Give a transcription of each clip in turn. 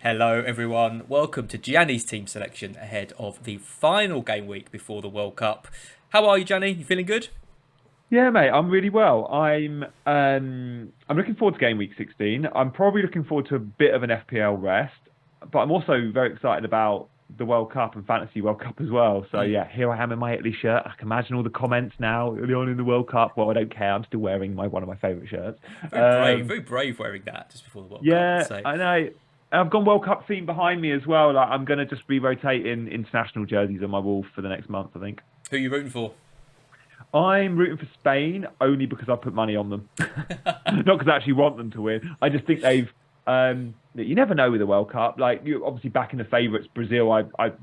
Hello everyone, welcome to Gianni's team selection ahead of the final game week before the World Cup. How are you, Gianni? You feeling good? Yeah, mate, I'm really well. I'm looking forward to game week 16. I'm probably looking forward to a bit of an FPL rest, but I'm also very excited about the World Cup and Fantasy World Cup as well. So Mm. yeah, here I am in my Italy shirt. I can imagine all the comments now early on in the World Cup. Well, I don't care. I'm still wearing my one of my favourite shirts. Um, Very brave wearing that just before the World Cup, I'd yeah, say. I know. I've gone World Cup theme behind me as well. Like I'm gonna just be rotating international jerseys on my wall for the next month, I think. Who are you rooting for? I'm rooting for Spain only because I put money on them. Not because I actually want them to win. I just think they've. You never know with the World Cup. Like you obviously backing the favourites, Brazil.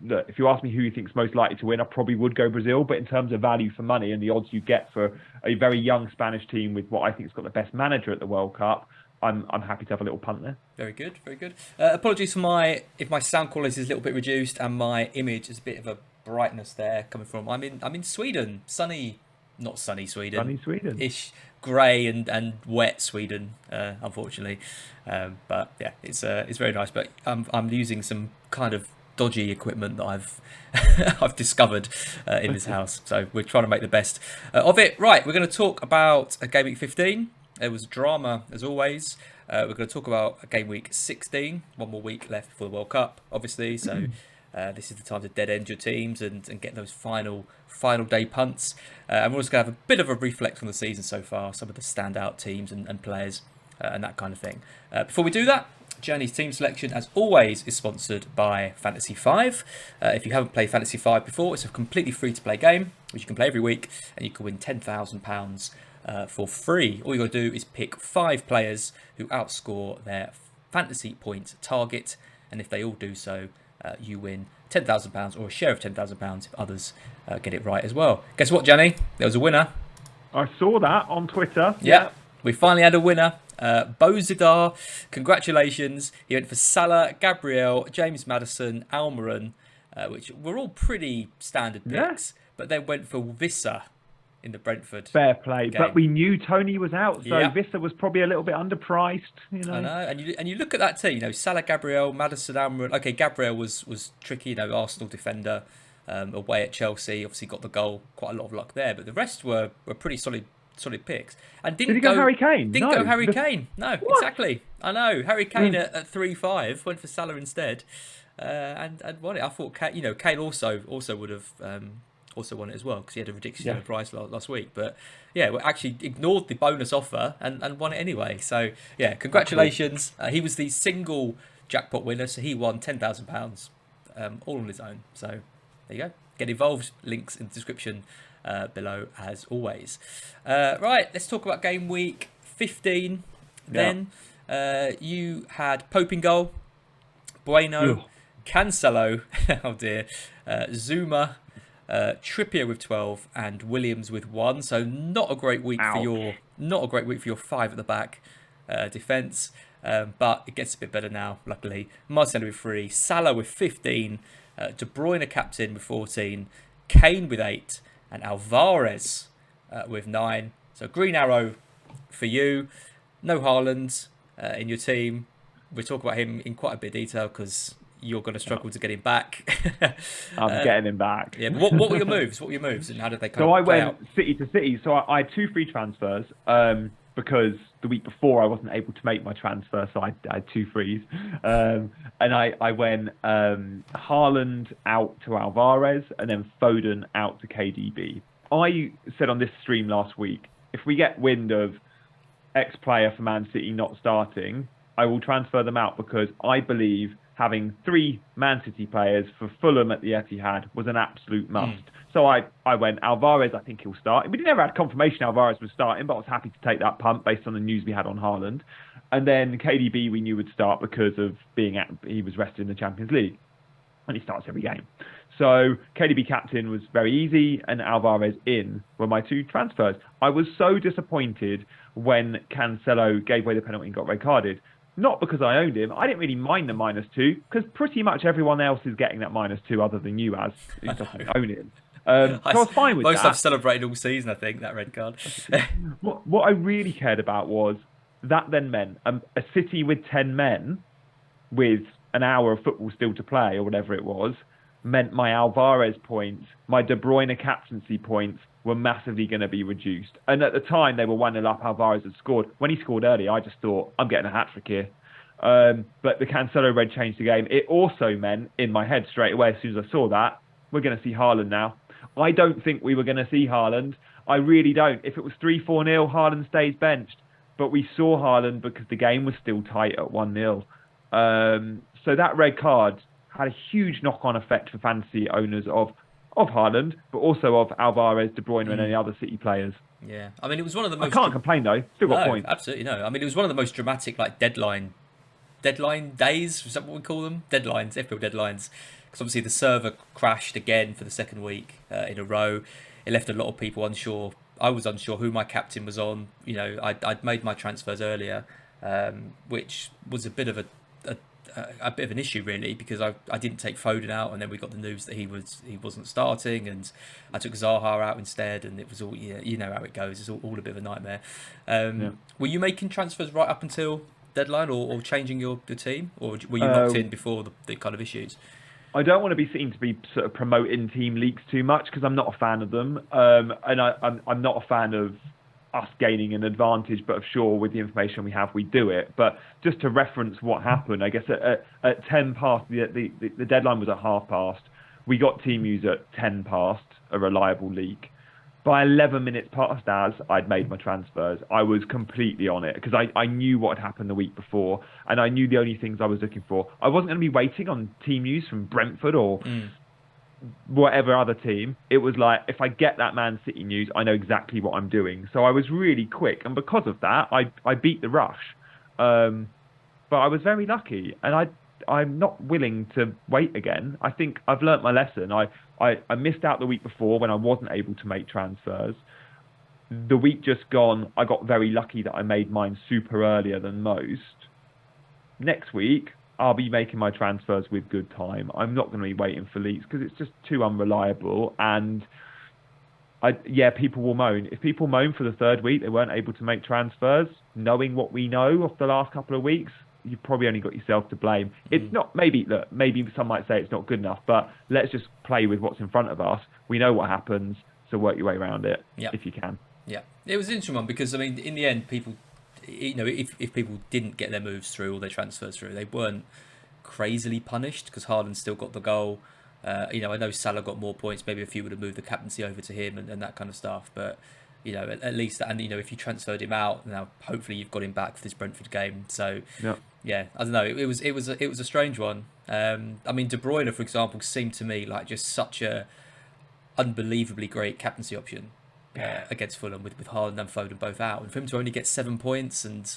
Look, if you ask me who you think's most likely to win, I probably would go Brazil. But in terms of value for money and the odds you get for a very young Spanish team with what I think has got the best manager at the World Cup, I'm happy to have a little punt there. Very good, very good. Apologies for if my sound quality is a little bit reduced and my image is a bit of a brightness there coming from. I'm in Sweden, sunny, not sunny Sweden, Sunny Sweden. ish, grey and wet Sweden, unfortunately. But yeah, it's very nice. But I'm using some kind of dodgy equipment that I've I've discovered in this house. So we're trying to make the best of it. Right, we're going to talk about game week 15. There was drama as always. We're going to talk about game week 16. One more week left before the World Cup, obviously. So this is the time to dead end your teams and get those final day punts. And we're also going to have a bit of a reflect on the season so far, some of the standout teams and players and that kind of thing. Before we do that, Gianni's team selection, as always, is sponsored by Fantasy5. If you haven't played Fantasy5 before, it's a completely free-to-play game, which you can play every week, and you can win £10,000 for free. All you got to do is pick 5 players who outscore their fantasy point target, and if they all do so, you win £10,000 or a share of £10,000 if others get it right as well. Guess what, Gianni? There was a winner. I saw that on Twitter. Yeah, we finally had a winner. Bozidar, congratulations. He went for Salah, Gabriel, James Maddison, Almiron, which were all pretty standard Yeah. picks, but then went for Visser in the Brentford Fair play, game. but we knew Tony was out, so Yeah. Vista was probably a little bit underpriced. I know, and you look at that team. Salah, Gabriel, Maddison, Almiron. Okay, Gabriel was tricky. Arsenal defender away at Chelsea. Obviously got the goal. Quite a lot of luck there, but the rest were pretty solid picks. And Did he go Harry Kane? Didn't No. go Harry Kane. No, What? exactly. I know Harry Kane at 3-5 went for Salah instead, and won it. I thought Kane also would have. Also won it as well because he had a ridiculous Yeah. price last week. But yeah, we actually ignored the bonus offer and won it anyway. So yeah, congratulations. He was the single jackpot winner, so he won £10,000 all on his own. So there you go. Get involved. Links in the description below as always. Right, let's talk about game week 15. Then you had Pope in goal, Bueno, Ugh. Cancelo, oh dear, Zuma. Trippier with 12 and Williams with 1. So not a great week for your 5 at the back defence. But it gets a bit better now, luckily. Martinelli with 3, Salah with 15, De Bruyne captain with 14, Kane with 8, and Alvarez with 9. So green arrow for you. No Haaland in your team. We'll talk about him in quite a bit of detail because you're going to struggle to get him back. I'm getting him back. Yeah, but what were your moves? What were your moves, and how did they come? So I play went out? city to city. So I had 2 free transfers because the week before I wasn't able to make my transfer, so I had 2 frees. And I went Haaland out to Alvarez and then Foden out to KDB. I said on this stream last week, if we get wind of X player for Man City not starting, I will transfer them out because I believe having 3 Man City players for Fulham at the Etihad was an absolute must. So I went Alvarez, I think he'll start. We never had confirmation Alvarez was starting, but I was happy to take that punt based on the news we had on Haaland. And then KDB we knew would start because of he was rested in the Champions League. And he starts every game. So KDB captain was very easy and Alvarez in were my 2 transfers. I was so disappointed when Cancelo gave away the penalty and got red carded. Not because I owned him. I didn't really mind the -2 because pretty much everyone else is getting that -2 other than you, as who doesn't own him. So I was fine with Most that. I've celebrated all season, I think, that red card. What I really cared about was that then meant a City with 10 men with an hour of football still to play or whatever it was, meant my Alvarez points, my De Bruyne captaincy points were massively going to be reduced. And at the time, they were 1-0 up. Alvarez had scored. When he scored early, I just thought, I'm getting a hat-trick here. But the Cancelo red changed the game. It also meant, in my head straight away, as soon as I saw that, we're going to see Haaland now. I don't think we were going to see Haaland. I really don't. If it was 3-4-0, Haaland stays benched. But we saw Haaland because the game was still tight at 1-0. So that red card had a huge knock-on effect for fantasy owners of Haaland, but also of Alvarez, De Bruyne, and any other City players. Yeah, I mean, it was one of the most... I can't complain, though. Still got points. Absolutely no. I mean, it was one of the most dramatic, like, deadline days, is that what we call them? Deadlines, FPL deadlines. Because obviously the server crashed again for the second week in a row. It left a lot of people unsure. I was unsure who my captain was on. You know, I'd made my transfers earlier, which was a bit of an issue really, because I didn't take Foden out, and then we got the news that he wasn't starting, and I took Zaha out instead, and it was all, you know how it goes. It's all a bit of a nightmare. Were you making transfers right up until deadline, or changing your team, or were you locked in before the kind of issues? I don't want to be seen to be sort of promoting team leaks too much, because I'm not a fan of them, and I'm not a fan of us gaining an advantage, but sure, with the information we have, we do it. But just to reference what happened, I guess at 10 past, the deadline was at half past. We got team news at 10 past, a reliable leak. By 11 minutes past as I'd made my transfers, I was completely on it, because I knew what had happened the week before, and I knew the only things I was looking for. I wasn't going to be waiting on team news from Brentford or whatever other team. It was like, if I get that Man City news, I know exactly what I'm doing. So I was really quick, and because of that, I beat the rush. But I was very lucky, and I'm not willing to wait again. I think I've learnt my lesson. I missed out the week before when I wasn't able to make transfers. The week just gone, I got very lucky that I made mine super earlier than most. Next week, I'll be making my transfers with good time. I'm not going to be waiting for leaks, because it's just too unreliable. And people will moan. If people moan for the third week they weren't able to make transfers, knowing what we know of the last couple of weeks, you've probably only got yourself to blame. It's not, maybe some might say it's not good enough, but let's just play with what's in front of us. We know what happens, so work your way around it if you can. Yeah, it was an interesting one, because I mean, in the end, people, you know, if people didn't get their moves through or their transfers through, they weren't crazily punished, because Haaland still got the goal. You know, I know Salah got more points. Maybe a few would have moved the captaincy over to him and that kind of stuff. But you know, at least, and you know, if you transferred him out, now hopefully you've got him back for this Brentford game. So yeah, I don't know. It was a strange one. I mean, De Bruyne, for example, seemed to me like just such a unbelievably great captaincy option against Fulham with Haaland and Foden both out, and for him to only get 7 points, and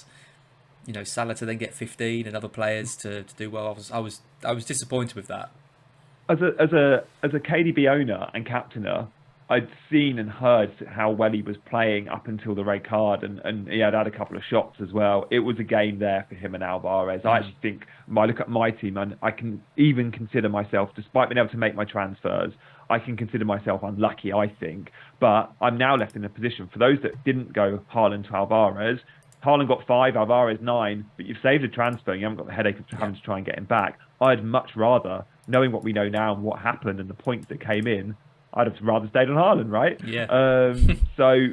you know, Salah to then get 15, and other players to do well. I was disappointed with that. As a KDB owner and captainer, I'd seen and heard how well he was playing up until the red card, and he had a couple of shots as well. It was a game there for him and Alvarez. I actually think, when I look at my team, and I can even consider myself, despite being able to make my transfers, I can consider myself unlucky, I think. But I'm now left in a position, for those that didn't go Haaland to Alvarez, Haaland got 5, Alvarez 9, but you've saved a transfer and you haven't got the headache of having to try and get him back. I'd much rather, knowing what we know now and what happened and the points that came in, I'd have rather stayed on Haaland, right? Yeah. So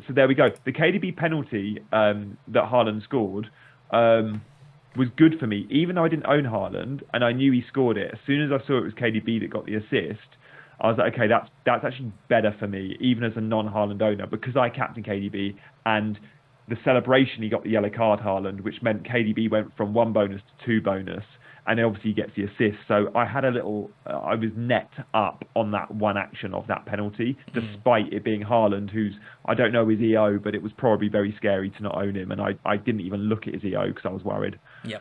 there we go. The KDB penalty that Haaland scored was good for me, even though I didn't own Haaland and I knew he scored it. As soon as I saw it was KDB that got the assist, I was like, okay, that's actually better for me, even as a non-Haaland owner, because I captained KDB, and the celebration, he got the yellow card, Haaland, which meant KDB went from 1 bonus to 2 bonus, and then obviously he gets the assist. So I had I was net up on that one action of that penalty, despite it being Haaland, who's, I don't know his EO, but it was probably very scary to not own him, and I didn't even look at his EO because I was worried. Yeah,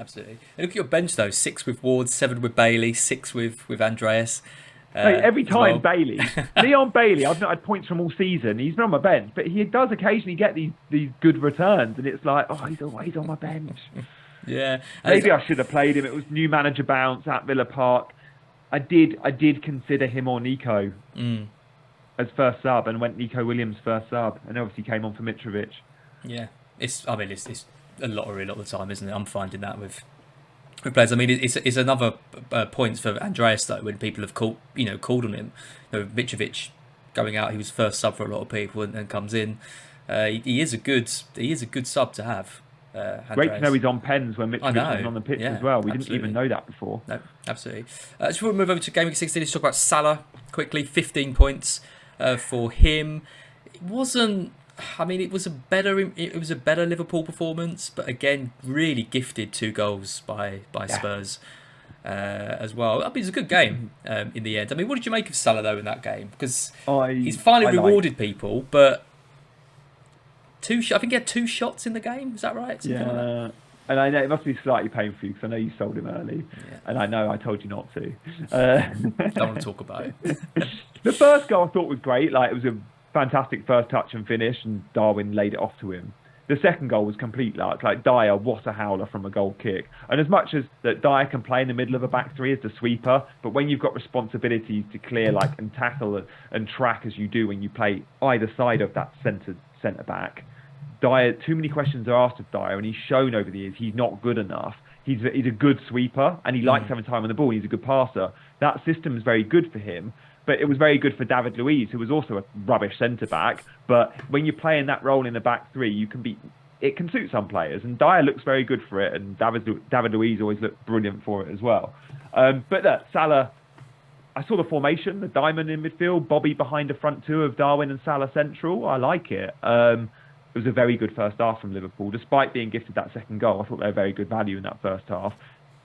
absolutely. And look at your bench though: 6 with Ward, 7 with Bailey, 6 with Andreas. Every time Bailey, Leon Bailey, I've not had points from all season. He's been on my bench, but he does occasionally get these good returns, and it's like, oh, he's on my bench. Yeah, maybe I should have played him. It was new manager bounce at Villa Park. I did consider him or Nico as first sub, and went Nico Williams first sub, and obviously came on for Mitrovic. Yeah, it's a lottery a lot of the time, isn't it? I'm finding that with Good players. I mean, it's another points for Andreas though when people have called on him. Mitrovic going out, he was first sub for a lot of people and comes in. He is a good sub to have. Great to know Andreas. he's on pens when Mitrovic isn't on the pitch as well. We didn't even know that before. No, absolutely. So before we move over to Game Week 16, let's talk about Salah quickly. 15 points for him. It wasn't. I mean, it was a better Liverpool performance, but again, really gifted 2 goals by Spurs as well. I mean, it was a good game in the end. I mean, what did you make of Salah though in that game? Because he's finally rewarded people, but I think he had 2 shots in the game. Is that right? Something like that. And I know it must be slightly painful for you because I know you sold him early, and I know I told you not to. Don't want to talk about it. The first goal I thought was great. Like, it was a fantastic first touch and finish, and Darwin laid it off to him. The second goal was complete luck. Like, Dyer, what a howler from a goal kick. And as much as that Dyer can play in the middle of a back three as the sweeper, but when you've got responsibilities to clear and tackle and track as you do when you play either side of that centre back, Dyer, too many questions are asked of Dyer, and he's shown over the years he's not good enough. He's a good sweeper, and he likes having time on the ball. He's a good passer. That system is very good for him, but it was very good for David Luiz, who was also a rubbish centre-back. But when you're playing that role in the back three, it can suit some players, and Dyer looks very good for it, and David Luiz always looked brilliant for it as well. But Salah, I saw the formation, the diamond in midfield, Bobby behind the front two of Darwin and Salah central. I like it. It was a very good first half from Liverpool. Despite being gifted that second goal, I thought they were very good value in that first half.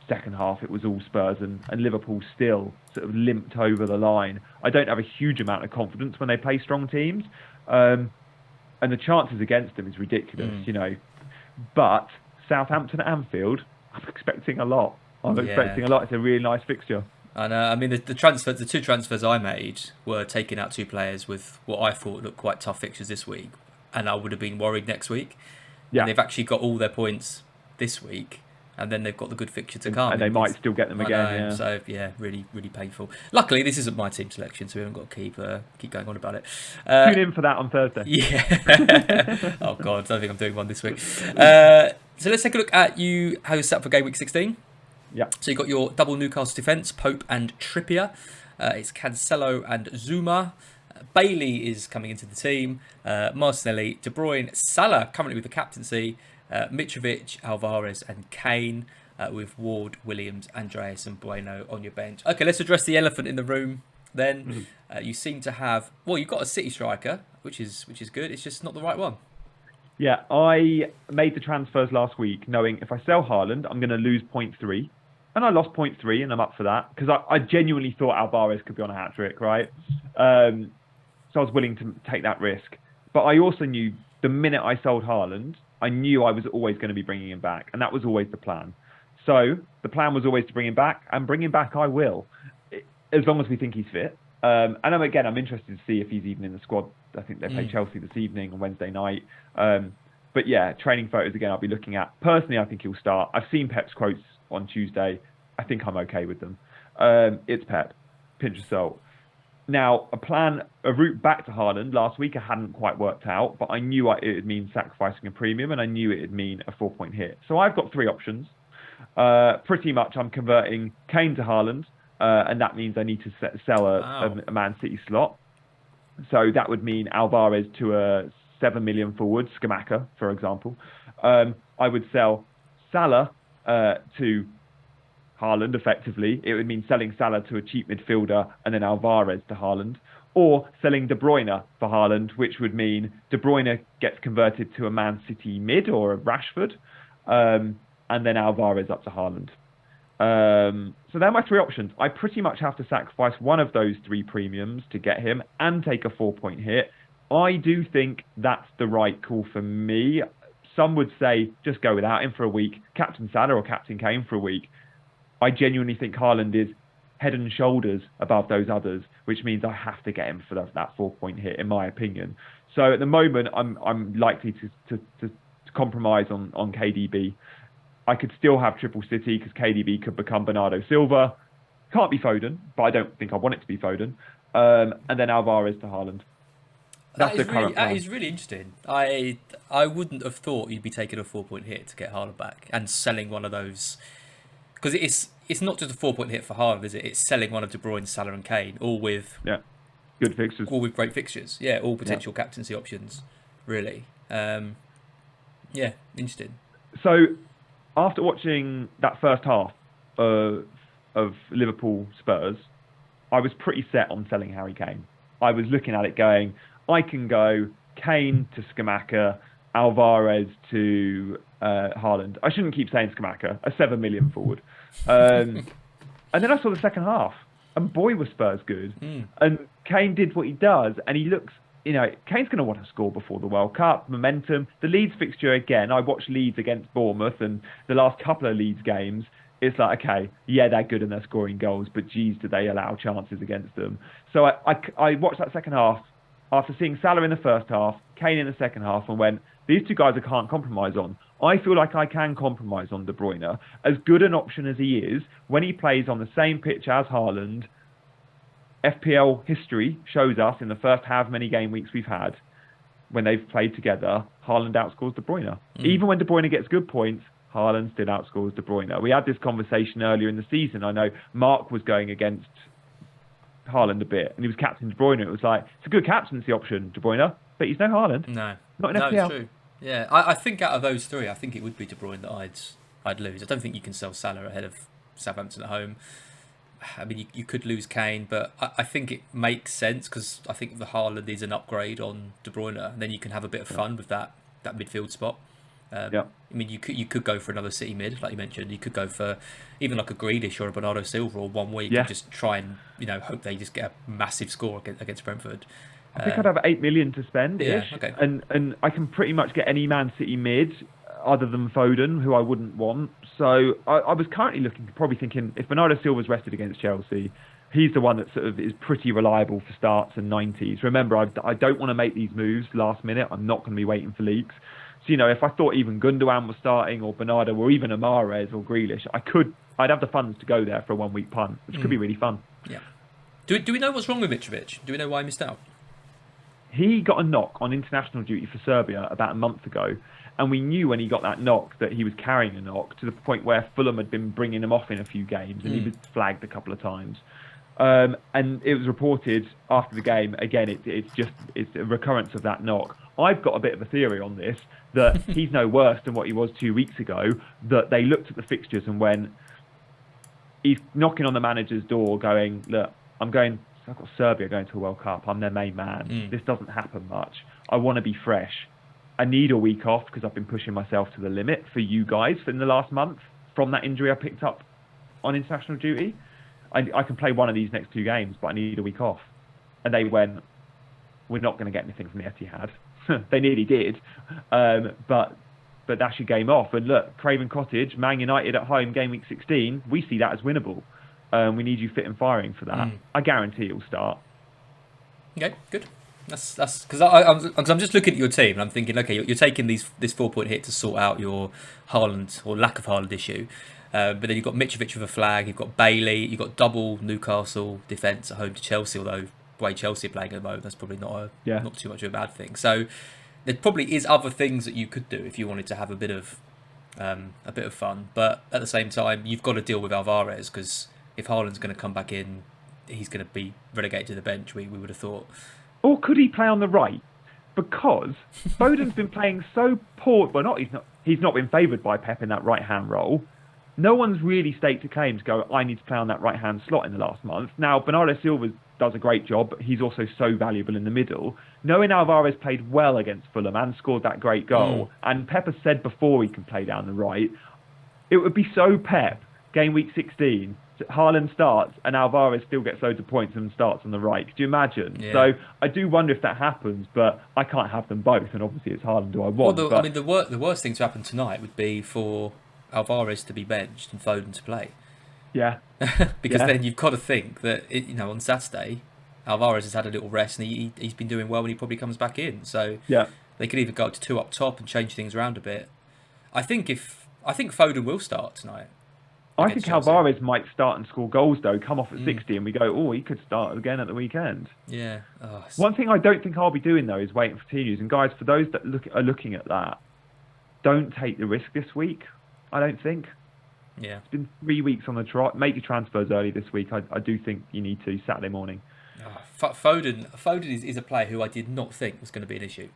Second half, it was all Spurs, and Liverpool still sort of limped over the line. I don't have a huge amount of confidence when they play strong teams. And the chances against them is ridiculous, But Southampton at Anfield, I'm expecting a lot. It's a really nice fixture. And I mean, the 2 transfers I made were taking out 2 players with what I thought looked quite tough fixtures this week, and I would have been worried next week. Yeah. And they've actually got all their points this week, and then they've got the good fixture to come. And they might still get them again. So really, really painful. Luckily, this isn't my team selection, so we haven't got to keep going on about it. Tune in for that on Thursday. Yeah. Oh God, I don't think I'm doing one this week. So let's take a look at how you're set up for Game Week 16. Yeah. So you've got your double Newcastle defence, Pope and Trippier. It's Cancelo and Zuma. Bailey is coming into the team. Martinelli, De Bruyne, Salah currently with the captaincy. Mitrovic, Alvarez and Kane with Ward, Williams, Andreas and Bueno on your bench. Okay, let's address the elephant in the room then. You seem to have... Well, you've got a City striker, which is good. It's just not the right one. Yeah, I made the transfers last week knowing if I sell Haaland, I'm going to lose 0.3. And I lost 0.3 and I'm up for that because I genuinely thought Alvarez could be on a hat-trick, right? So I was willing to take that risk. But I also knew the minute I sold Haaland, I knew I was always going to be bringing him back. And that was always the plan. So the plan was always to bring him back, and bring him back I will, as long as we think he's fit. And I'm interested to see if he's even in the squad. I think they play Chelsea this evening on Wednesday night. But yeah, training photos again, I'll be looking at. Personally, I think he'll start. I've seen Pep's quotes on Tuesday. I think I'm okay with them. It's Pep. Pinch of salt. Now, a route back to Haaland last week, I hadn't quite worked out, but I knew it would mean sacrificing a premium, and I knew it would mean a 4-point hit. So I've got 3 options. Pretty much I'm converting Kane to Haaland, and that means I need to sell a Man City slot. So that would mean Alvarez to a 7 million forward, Scamacca, for example. I would sell Salah to Haaland, effectively. It would mean selling Salah to a cheap midfielder and then Alvarez to Haaland. Or selling De Bruyne for Haaland, which would mean De Bruyne gets converted to a Man City mid or a Rashford, and then Alvarez up to Haaland. So they're my 3 options. I pretty much have to sacrifice one of those 3 premiums to get him and take a 4-point hit. I do think that's the right call for me. Some would say just go without him for a week, captain Salah or captain Kane for a week. I genuinely think Haaland is head and shoulders above those others, which means I have to get him for that 4-point hit, in my opinion. So at the moment, I'm likely to compromise on KDB. I could still have Triple City because KDB could become Bernardo Silva. Can't be Foden, but I don't think I want it to be Foden. And then Alvarez to Haaland. That is really interesting. I wouldn't have thought you'd be taking a 4-point hit to get Haaland back and selling one of those. because it's not just a 4 point hit for Haaland, is it? It's selling one of De Bruyne, Salah, and Kane, all with good fixtures, all with great fixtures. Yeah, all potential captaincy options, really. Yeah, interesting. So after watching that first half of Liverpool Spurs, I was pretty set on selling Harry Kane. I was looking at it going, I can go Kane to Scamacca, Alvarez to Haaland. I shouldn't keep saying Scamacca, a 7 million forward. And then I saw the second half, and boy, was Spurs good. And Kane did what he does, and he looks, Kane's going to want to score before the World Cup, momentum. The Leeds fixture, again, I watched Leeds against Bournemouth, and the last couple of Leeds games, it's like, okay, yeah, they're good and they're scoring goals, but geez, do they allow chances against them? So I watched that second half after seeing Salah in the first half, Kane in the second half, and went, these two guys I can't compromise on. I feel like I can compromise on De Bruyne. As good an option as he is, when he plays on the same pitch as Haaland, FPL history shows us in the first however many game weeks we've had, when they've played together, Haaland outscores De Bruyne. Even when De Bruyne gets good points, Haaland still outscores De Bruyne. We had this conversation earlier in the season. I know Mark was going against Haaland a bit, and he was captain De Bruyne. It was like, it's a good captaincy option, De Bruyne, but he's no Haaland. No, not in FPL. It's true. Yeah, I think out of those three, I think it would be De Bruyne that I'd lose. I don't think you can sell Salah ahead of Southampton at home. I mean, you could lose Kane, but I think it makes sense because I think the Haaland is an upgrade on De Bruyne, and then you can have a bit of fun with that midfield spot. I mean, you could go for another City mid, like you mentioned. You could go for even like a Grealish or a Bernardo Silva or 1 week and just try and hope they just get a massive score against Brentford. I think I'd have 8 million to spend ish, okay. and I can pretty much get any Man City mid other than Foden, who I wouldn't want. So I was currently probably thinking, if Bernardo Silva's rested against Chelsea, he's the one that sort of is pretty reliable for starts and 90s. Remember, I don't want to make these moves last minute. I'm not going to be waiting for leaks. So, if I thought even Gundogan was starting, or Bernardo, or even Amares or Grealish, I'd have the funds to go there for a 1 week punt, which could be really fun. Yeah. Do we know what's wrong with Mitrovic? Do we know why he missed out? He got a knock on international duty for Serbia about a month ago, and we knew when he got that knock that he was carrying a knock to the point where Fulham had been bringing him off in a few games, and he was flagged a couple of times. And it was reported after the game, again, it's a recurrence of that knock. I've got a bit of a theory on this, that he's no worse than what he was 2 weeks ago, that they looked at the fixtures and went, he's knocking on the manager's door going, look, I've got Serbia going to a World Cup. I'm their main man. This doesn't happen much. I want to be fresh. I need a week off because I've been pushing myself to the limit for you guys in the last month from that injury I picked up on international duty. I can play one of these next 2 games, but I need a week off. And they went, we're not going to get anything from the Etihad. They nearly did. But that's your game off. And look, Craven Cottage, Man United at home, game week 16, we see that as winnable. We need you fit and firing for that. I guarantee it'll start. Okay, good. That's because I'm just looking at your team and I'm thinking, okay, you're taking this 4 point hit to sort out your Haaland or lack of Haaland issue, but then you've got Mitrovic with a flag, you've got Bailey, you've got double Newcastle defence at home to Chelsea. Although the way Chelsea are playing at the moment, that's probably not too much of a bad thing. So there probably is other things that you could do if you wanted to have a bit of fun, but at the same time, you've got to deal with Alvarez because if Haaland's going to come back in, he's going to be relegated to the bench, we would have thought. Or could he play on the right? Because Foden's been playing so poor. Well, he's not been favoured by Pep in that right-hand role. No one's really staked a claim to go, I need to play on that right-hand slot in the last month. Now, Bernardo Silva does a great job, but he's also so valuable in the middle. Knowing Alvarez played well against Fulham and scored that great goal, and Pep has said before he can play down the right, it would be so Pep, game week 16, Haaland starts and Alvarez still gets loads of points and starts on the right. Could you imagine? Yeah. So I do wonder if that happens, but I can't have them both. And obviously it's Haaland who I want. Well, I mean, the worst thing to happen tonight would be for Alvarez to be benched and Foden to play. Yeah. Because then you've got to think that on Saturday, Alvarez has had a little rest and he's been doing well when he probably comes back in. So they could either go to 2 up top and change things around a bit. I think Foden will start tonight. I think Chelsea. Alvarez might start and score goals, though, come off at 60, and we go, he could start again at the weekend. Yeah. One thing I don't think I'll be doing, though, is waiting for team news. And, guys, for those that are looking at that, don't take the risk this week, I don't think. Yeah. It's been 3 weeks on the trot. Make your transfers early this week. I do think you need to Saturday morning. Foden is a player who I did not think was going to be an issue.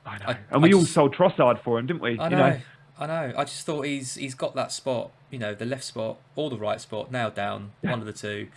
I know, I and I we all just sold Trossard for him, didn't we? I know I know. I just thought he's got that spot, the left spot or the right spot nailed down, Yeah. one of the two.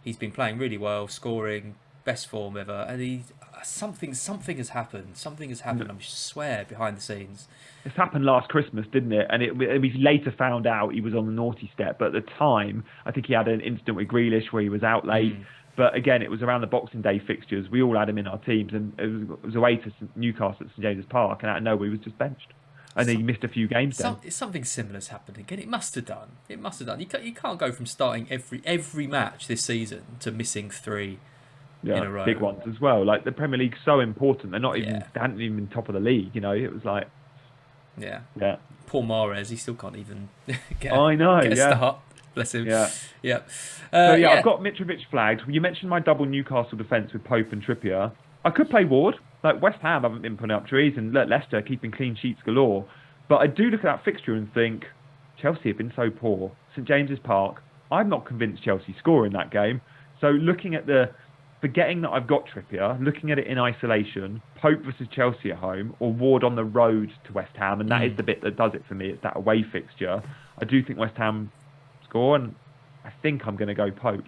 He's been playing really well, scoring best form ever, and he something has happened. Something has happened. I swear behind the scenes. This happened last Christmas, didn't it? And we later found out he was on the naughty step. But at the time, I think he had an incident with Grealish where he was out late. But again, it was around the Boxing Day fixtures. We all had him in our teams, and it was away to Newcastle at St James's Park, and out of nowhere he was just benched, and he missed a few games. Something similar has happened again. It must have done. It must have done. You can't go from starting every match this season to missing three in a row. Big ones as well. Like the Premier League's so important. They're not even they hadn't even been top of the league. It was like yeah. Poor Mahrez, he still can't even get a start. Bless him. Yeah. I've got Mitrovic flagged. You mentioned my double Newcastle defence with Pope and Trippier. I could play Ward. Like West Ham haven't been putting up trees, and Leicester keeping clean sheets galore. But I do look at that fixture and think Chelsea have been so poor. St James's Park. I'm not convinced Chelsea score in that game. So looking at forgetting that I've got Trippier, looking at it in isolation, Pope versus Chelsea at home, or Ward on the road to West Ham, and that is the bit that does it for me. It's that away fixture. I do think West Ham score, and I think I'm going to go Pope.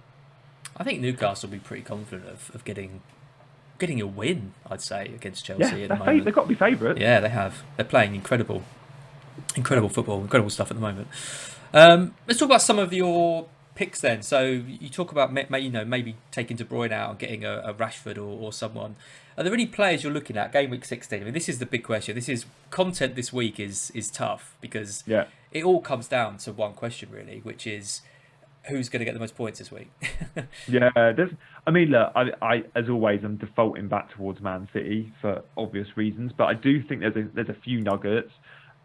I think Newcastle will be pretty confident of getting a win, I'd say, against Chelsea at the moment. They've got to be favourites. Yeah, they have. They're playing incredible football, incredible stuff at the moment. Let's talk about some of your picks then. So you talk about maybe taking De Bruyne out and getting a Rashford or someone. Are there any players you're looking at game week 16? I mean, this is the big question. This is content this week is tough because it all comes down to one question really, which is who's going to get the most points this week. Look, I as always I'm defaulting back towards Man City for obvious reasons, but I do think there's a few nuggets,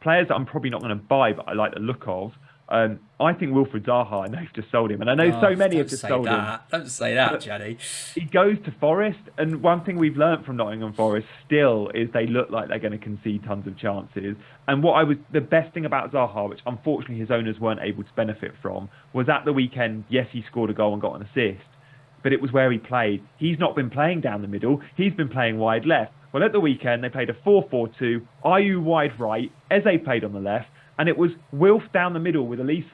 players that I'm probably not going to buy, but I like the look of. I think Wilfried Zaha, I know you've just sold him, and I know so many have just sold him. Don't say that, Gianni. He goes to Forest, and one thing we've learnt from Nottingham Forest still is they look like they're going to concede tons of chances. And the best thing about Zaha, which unfortunately his owners weren't able to benefit from, was at the weekend, yes, he scored a goal and got an assist, but it was where he played. He's not been playing down the middle, he's been playing wide left. Well, at the weekend, they played a 4-4-2, Ayew wide right, Eze played on the left, and it was Wilf down the middle with Elise.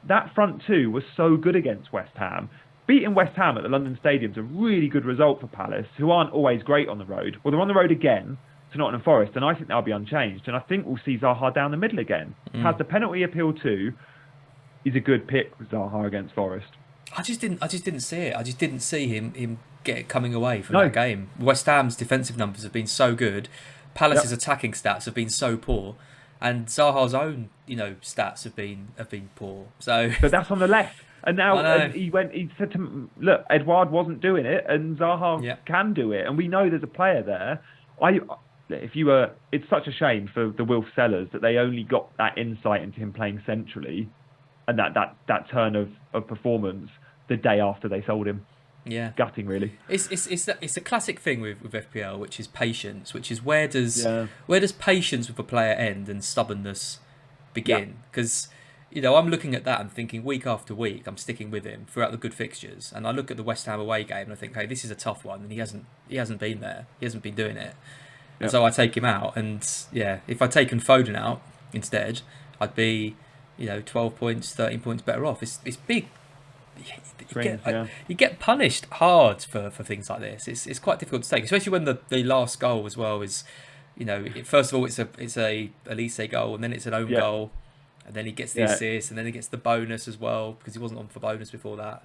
That front two was so good against West Ham. Beating West Ham at the London Stadium is a really good result for Palace, who aren't always great on the road. Well, they're on the road again to Nottingham Forest, and I think they'll be unchanged. And I think we'll see Zaha down the middle again. Has the penalty appeal too. He's a good pick with Zaha against Forest. I just didn't see it. I just didn't see him coming away from that game. West Ham's defensive numbers have been so good. Palace's attacking stats have been so poor. And Zaha's own, stats have been poor. But that's on the left. And now he said to him, look, Edouard wasn't doing it, and Zaha can do it. And we know there's a player there. It's such a shame for the Wilf sellers that they only got that insight into him playing centrally, and that turn of performance the day after they sold him. Yeah, gutting really. It's a classic thing with FPL, which is patience. Which is where does patience with a player end and stubbornness begin? Because I'm looking at that and thinking week after week I'm sticking with him throughout the good fixtures, and I look at the West Ham away game and I think, hey, this is a tough one, and he hasn't been there. He hasn't been doing it, and so I take him out. And if I'd taken Foden out instead, I'd be 12 points, 13 points better off. It's big. You get punished hard for things like this. It's quite difficult to take, especially when the last goal as well is, first of all it's a Elise goal, and then it's an own goal, and then he gets the assist, and then he gets the bonus as well because he wasn't on for bonus before that.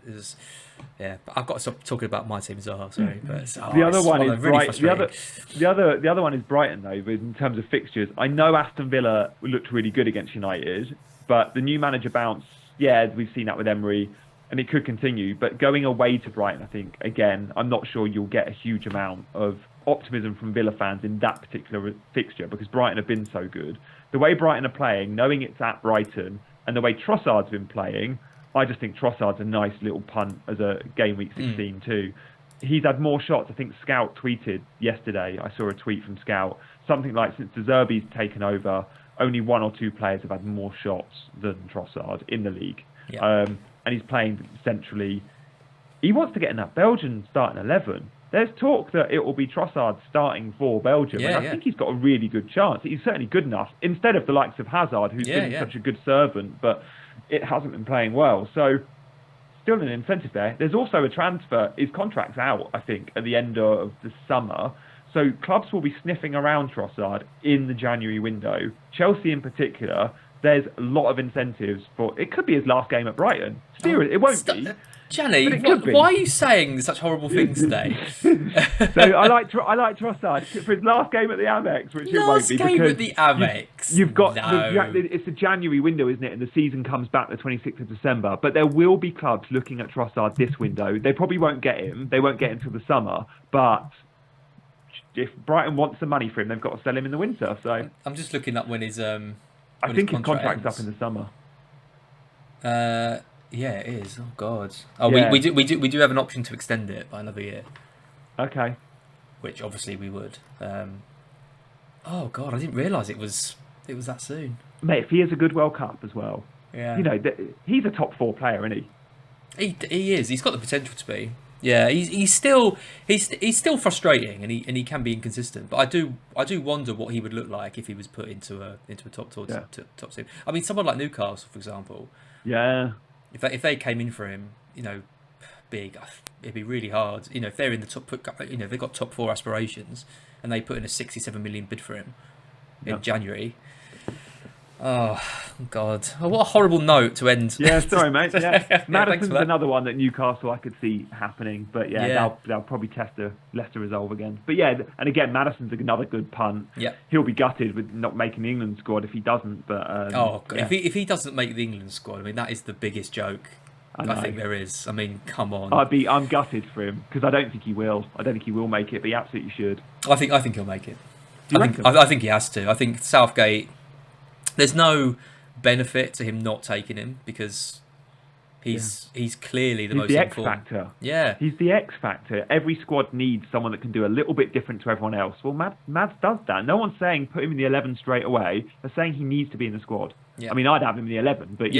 But I've got to stop talking about my team Zaha. Sorry, but the other one is really Brighton. The other one is Brighton though. In terms of fixtures, I know Aston Villa looked really good against United, but the new manager bounce. Yeah, we've seen that with Emery. And it could continue, but going away to Brighton, I think, again, I'm not sure you'll get a huge amount of optimism from Villa fans in that particular fixture because Brighton have been so good. The way Brighton are playing, knowing it's at Brighton, and the way Trossard's been playing, I just think Trossard's a nice little punt as a game week 16 too. He's had more shots. I think Scout tweeted yesterday, I saw a tweet from Scout, something like since De Zerbi's taken over, only one or two players have had more shots than Trossard in the league. Yeah. And he's playing centrally. He wants to get in that Belgian starting 11. There's talk that it will be Trossard starting for Belgium, and I think he's got a really good chance. He's certainly good enough, instead of the likes of Hazard, who's been such a good servant, but it hasn't been playing well. So, still an incentive there. There's also a transfer. His contract's out, I think, at the end of the summer. So, clubs will be sniffing around Trossard in the January window. Chelsea in particular, there's a lot of incentives for... It could be his last game at Brighton. Seriously, it won't be. Gianni, why are you saying such horrible things today? So I like Trossard for his last game at the Amex, which it won't be, because game at the Amex. You've got it's a January window, isn't it? And the season comes back the 26th of December. But there will be clubs looking at Trossard this window. They probably won't get him. They won't get him till the summer. But if Brighton wants the money for him, they've got to sell him in the winter. So I'm just looking up when his I think his contract's up in the summer. Yeah, it is. Oh God. Oh, yeah. we do have an option to extend it by another year. Okay. Which obviously we would. Oh God, I didn't realise it was that soon. Mate, if he has a good World Cup as well. Yeah. You know, he's a top 4 player, isn't he? He is. He's got the potential to be. Yeah, he's still frustrating, and he can be inconsistent. But I do wonder what he would look like if he was put into a top team. I mean, someone like Newcastle, for example. Yeah. If they came in for him, you know, big, it'd be really hard. You know, if they're in the top, you know, they've got top 4 aspirations, and they put in a 67 million bid for him in January. Oh God! Oh, what a horrible note to end. Yeah, sorry, mate. Yeah, Maddison's another one that Newcastle I could see happening, but they'll probably test a Leicester resolve again. But yeah, and again, Maddison's another good punt. Yeah, he'll be gutted with not making the England squad if he doesn't. But if he doesn't make the England squad, I mean, that is the biggest joke I think there is. I mean, come on. I'm gutted for him because I don't think he will. I don't think he will make it, but he absolutely should. I think he'll make it. I think he has to. I think Southgate. There's no benefit to him not taking him because he's clearly the most X factor. Yeah, he's the X factor. Every squad needs someone that can do a little bit different to everyone else. Well, Mads does that. No one's saying put him in the 11 straight away. They're saying he needs to be in the squad. Yeah. I mean, I'd have him in the 11, but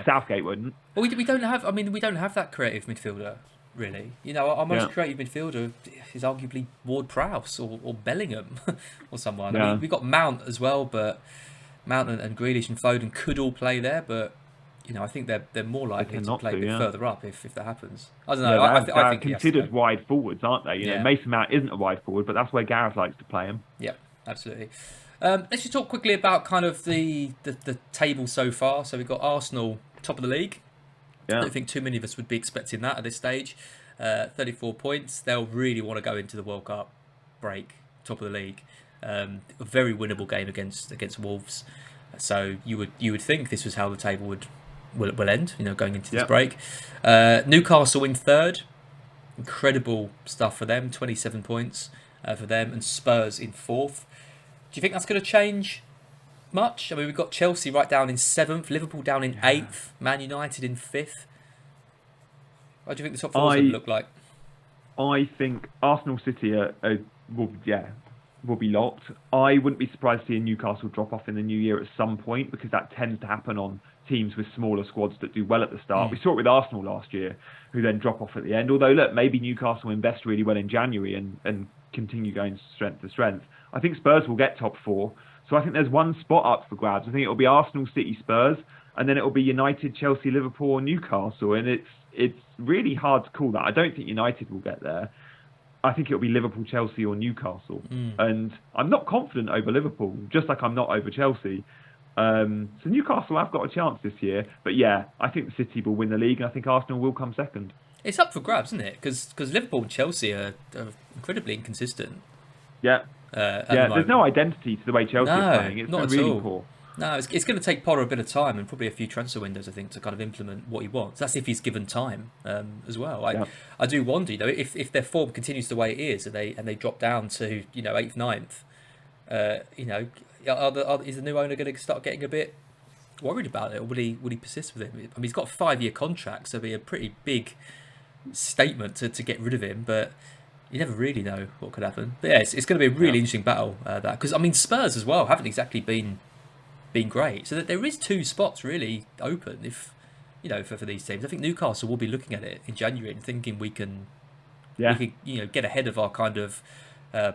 Southgate wouldn't. Well, we don't have. I mean, we don't have that creative midfielder. Really, you know, our most creative midfielder is arguably Ward-Prowse or Bellingham or someone. I mean, we've got Mount as well, but Mount and Grealish and Foden could all play there, but you know, I think they're more likely to play a bit further up if that happens. I don't know. I think considered wide forwards, aren't they? You know, Mason Mount isn't a wide forward, but that's where Gareth likes to play him. Yeah, absolutely. Let's just talk quickly about kind of the table so far. So we've got Arsenal top of the league. I don't think too many of us would be expecting that at this stage. 34 points. They'll really want to go into the World Cup break top of the league. A very winnable game against Wolves. So you would think this was how the table will end. You know, going into this break. Newcastle in third. Incredible stuff for them. 27 points for them, and Spurs in fourth. Do you think that's going to change much? I mean, we've got Chelsea right down in 7th, Liverpool down in 8th, Man United in 5th. What do you think the top 4 is going to look like? I think Arsenal, City will be locked. I wouldn't be surprised to see a Newcastle drop off in the new year at some point, because that tends to happen on teams with smaller squads that do well at the start. We saw it with Arsenal last year, who then drop off at the end. Although, look, maybe Newcastle invest really well in January and continue going strength to strength. I think Spurs will get top 4. So I think there's one spot up for grabs. I think it'll be Arsenal, City, Spurs, and then it'll be United, Chelsea, Liverpool, or Newcastle. And it's really hard to call that. I don't think United will get there. I think it'll be Liverpool, Chelsea, or Newcastle. And I'm not confident over Liverpool, just like I'm not over Chelsea. So Newcastle have got a chance this year. But yeah, I think City will win the league, and I think Arsenal will come second. It's up for grabs, isn't it? Because Liverpool and Chelsea are incredibly inconsistent. Yeah. There's no identity to the way Chelsea are playing. It's not really poor. No, it's going to take Potter a bit of time and probably a few transfer windows, I think, to kind of implement what he wants. That's if he's given time as well. I do wonder, you know, if their form continues the way it is, and they drop down to 8th, 9th, is the new owner going to start getting a bit worried about it, or will he persist with him? I mean, he's got a 5-year contract, so it'll be a pretty big statement to get rid of him, but you never really know what could happen. But yeah, it's going to be a really interesting battle, that, because I mean, Spurs as well haven't exactly been been great. So that there is 2 spots really open if for these teams. I think Newcastle will be looking at it in January and thinking we can Yeah. get ahead of our kind of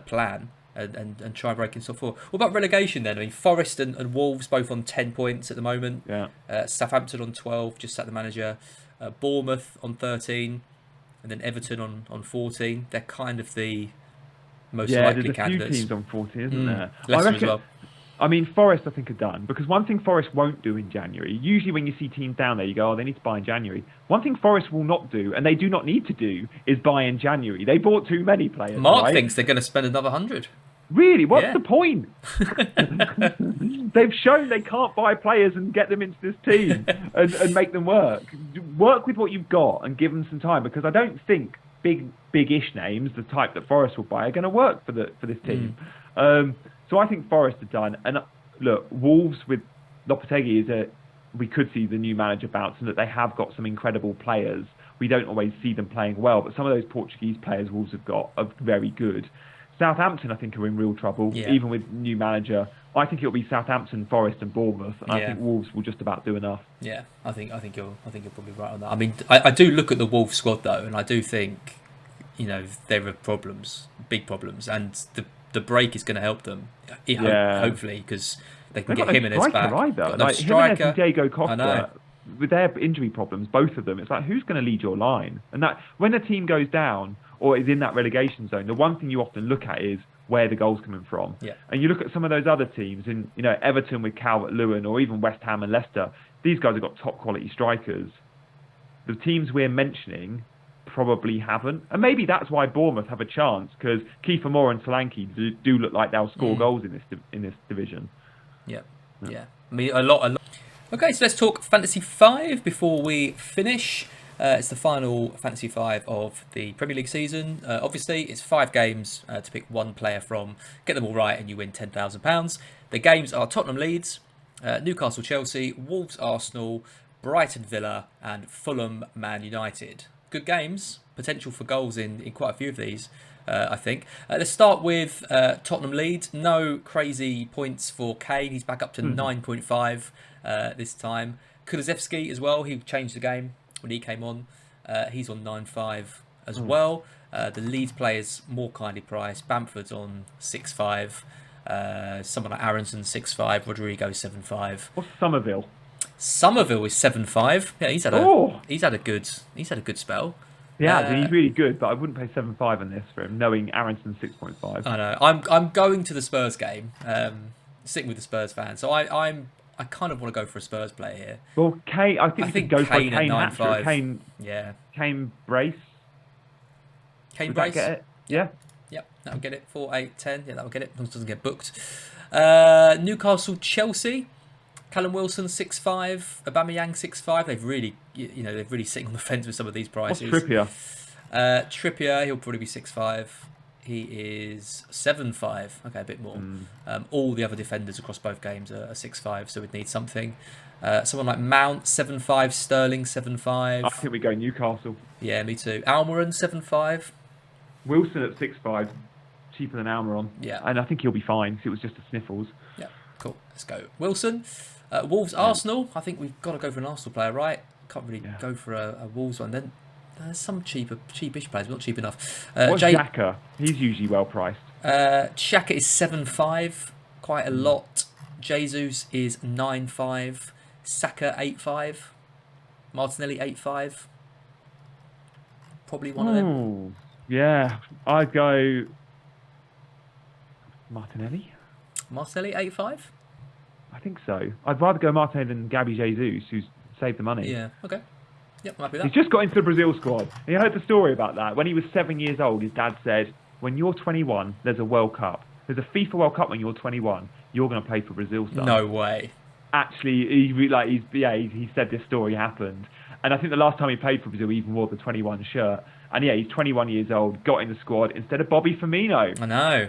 plan and try breaking stuff forward. What about relegation then? I mean, Forest and Wolves both on 10 points at the moment. Yeah. Southampton on 12, just sacked the manager. Bournemouth on 13, and then Everton on 14. They're kind of the most likely there's a candidates. few teams on 40, isn't there? Leicester as well. I mean, Forest, I think, are done. Because one thing Forest won't do in January, usually when you see teams down there, you go, oh, they need to buy in January. One thing Forest will not do, and they do not need to do, is buy in January. They bought too many players. Mark thinks they're going to spend another 100. Really? What's the point? They've shown they can't buy players and get them into this team and make them work. Work with what you've got and give them some time, because I don't think big-ish names, the type that Forest will buy, are going to work for this team. So I think Forest are done. And look, Wolves with Lopetegui we could see the new manager bounce, and that they have got some incredible players. We don't always see them playing well, but some of those Portuguese players Wolves have got are very good. Southampton, I think, are in real trouble, even with new manager. I think it'll be Southampton, Forest, and Bournemouth, and I think Wolves will just about do enough. Yeah, I think you're probably right on that. I mean, I do look at the Wolves squad though, and I do think, there are problems, big problems, and the break is going to help them. Hopefully, because they can get Jimenez back. Got no striker. Jimenez and Diego Costa, with their injury problems, both of them, it's like, who's going to lead your line? And that when a team goes down or is in that relegation zone, the one thing you often look at is where the goal's coming from. Yeah. And you look at some of those other teams, in Everton with Calvert-Lewin, or even West Ham and Leicester. These guys have got top quality strikers. The teams we're mentioning probably haven't, and maybe that's why Bournemouth have a chance, because Kiefer Moore and Solanke do look like they'll score goals in this division. Yeah. I mean, a lot. Okay, so let's talk Fantasy 5 before we finish. It's the final Fantasy 5 of the Premier League season. Obviously, it's 5 games to pick one player from. Get them all right and you win £10,000. The games are Tottenham Leeds, Newcastle Chelsea, Wolves Arsenal, Brighton Villa, and Fulham Man United. Good games, potential for goals in quite a few of these, I think. Let's start with Tottenham Leeds. No crazy points for Kane. He's back up to 9.5 this time. Kulusevski as well. He changed the game when he came on. He's on 9.5 as well. The Leeds players more kindly priced. Bamford's on 6.5. Someone like Aronson 6.5. Rodrigo 7.5. What's Somerville? Somerville is 7.5. Yeah, he's had a good spell. Yeah, he's really good, but I wouldn't pay 7.5 on this for him, knowing Aronson's 6.5. I know. I'm going to the Spurs game. Sitting with the Spurs fans, so I kind of want to go for a Spurs player here. Well, Kane, I think you could go for Kane a Kane at 9.5. Kane, Kane brace. Kane Would brace. That get it? Yeah. Yep, that'll get it. 4, 8, 10. Yeah, that'll get it. As long as it doesn't get booked. Newcastle Chelsea. Callum Wilson 6.5, Aubameyang 6.5. They've really, they've really sitting on the fence with some of these prices. What's Trippier? Trippier, he'll probably be 6.5. He is 7.5. Okay, a bit more. All the other defenders across both games are 6.5, so we'd need something. Someone like Mount 7.5, Sterling 7.5. I think we go Newcastle. Yeah, me too. Almiron 7.5. Wilson at 6.5, cheaper than Almiron. Yeah, and I think he'll be fine because it was just the sniffles. Yeah, cool. Let's go Wilson. Wolves Arsenal. I think we've got to go for an Arsenal player, right? Can't really go for a Wolves one. Then there's some cheapish players, but not cheap enough. What's Xhaka? He's usually well priced. Xhaka is 7.5, quite a lot. Jesus is 9.5. Saka 8.5. Martinelli 8.5. Probably one of them. Yeah, I'd go Martinelli. Martinelli 8.5. I think so. I'd rather go Martinelli than Gabby Jesus, who's saved the money. Yeah. Okay. Yep, I'm happy with that. He's just got into the Brazil squad. And you heard the story about that. When he was 7 years old, his dad said, when you're 21, there's a World Cup. There's a FIFA World Cup when you're 21. You're going to play for Brazil, son. No way. Actually, he said this story happened. And I think the last time he played for Brazil, he even wore the 21 shirt. And yeah, he's 21 years old, got in the squad instead of Bobby Firmino. I know.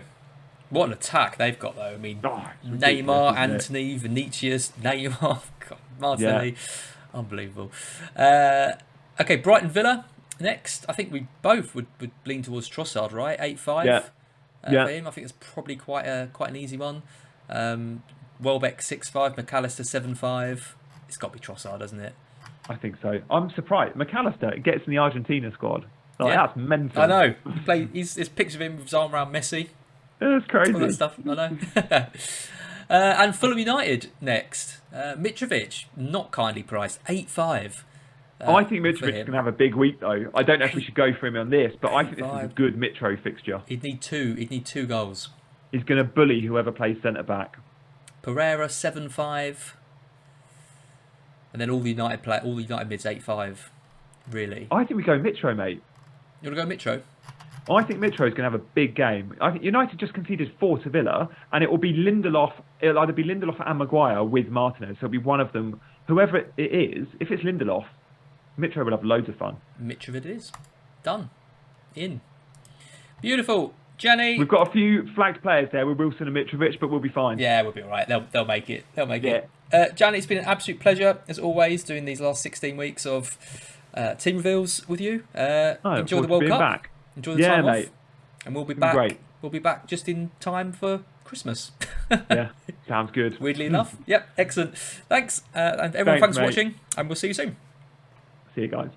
What an attack they've got, though. I mean, Neymar, Antony, Vinicius, Neymar, God, Martinelli. Yeah. Unbelievable. Okay, Brighton Villa next. I think we both would lean towards Trossard, right? 8.5 for him. I think it's probably quite an easy one. Welbeck 6.5, McAllister 7.5. It's got to be Trossard, doesn't it? I think so. I'm surprised. McAllister gets in the Argentina squad. Like, Yeah. that's mental. I know. There's pictures of him with his arm around Messi. That's crazy. All that stuff. I know. And Fulham United next. Mitrovic, not kindly priced, 8.5. I think Mitrovic's going to have a big week, though. I don't know if we should go for him on this, but I think this is a good Mitro fixture. He'd need two goals. He's going to bully whoever plays centre back. Pereira 7.5. And then all the United mids 8.5. Really? I think we go Mitro, mate. You want to go Mitro? I think Mitro is going to have a big game. I think United just conceded 4 to Villa, and it will be Lindelof. It'll either be Lindelof and Maguire with Martinez. So it'll be one of them. Whoever it is, if it's Lindelof, Mitro will have loads of fun. Mitrovic it is. Done. In. Beautiful. Gianni. We've got a few flagged players there with Wilson and Mitrovic, but we'll be fine. Yeah, we'll be all right. They'll make it. They'll make it. Gianni, it's been an absolute pleasure, as always, doing these last 16 weeks of team reveals with you. Enjoy the World Cup. Back. Enjoy the time mate. off. And we'll be back. Great. We'll be back just in time for Christmas. Yeah, sounds good. Weirdly enough. Yep, excellent. Thanks. And everyone, thanks for watching, and we'll see you soon. See you guys.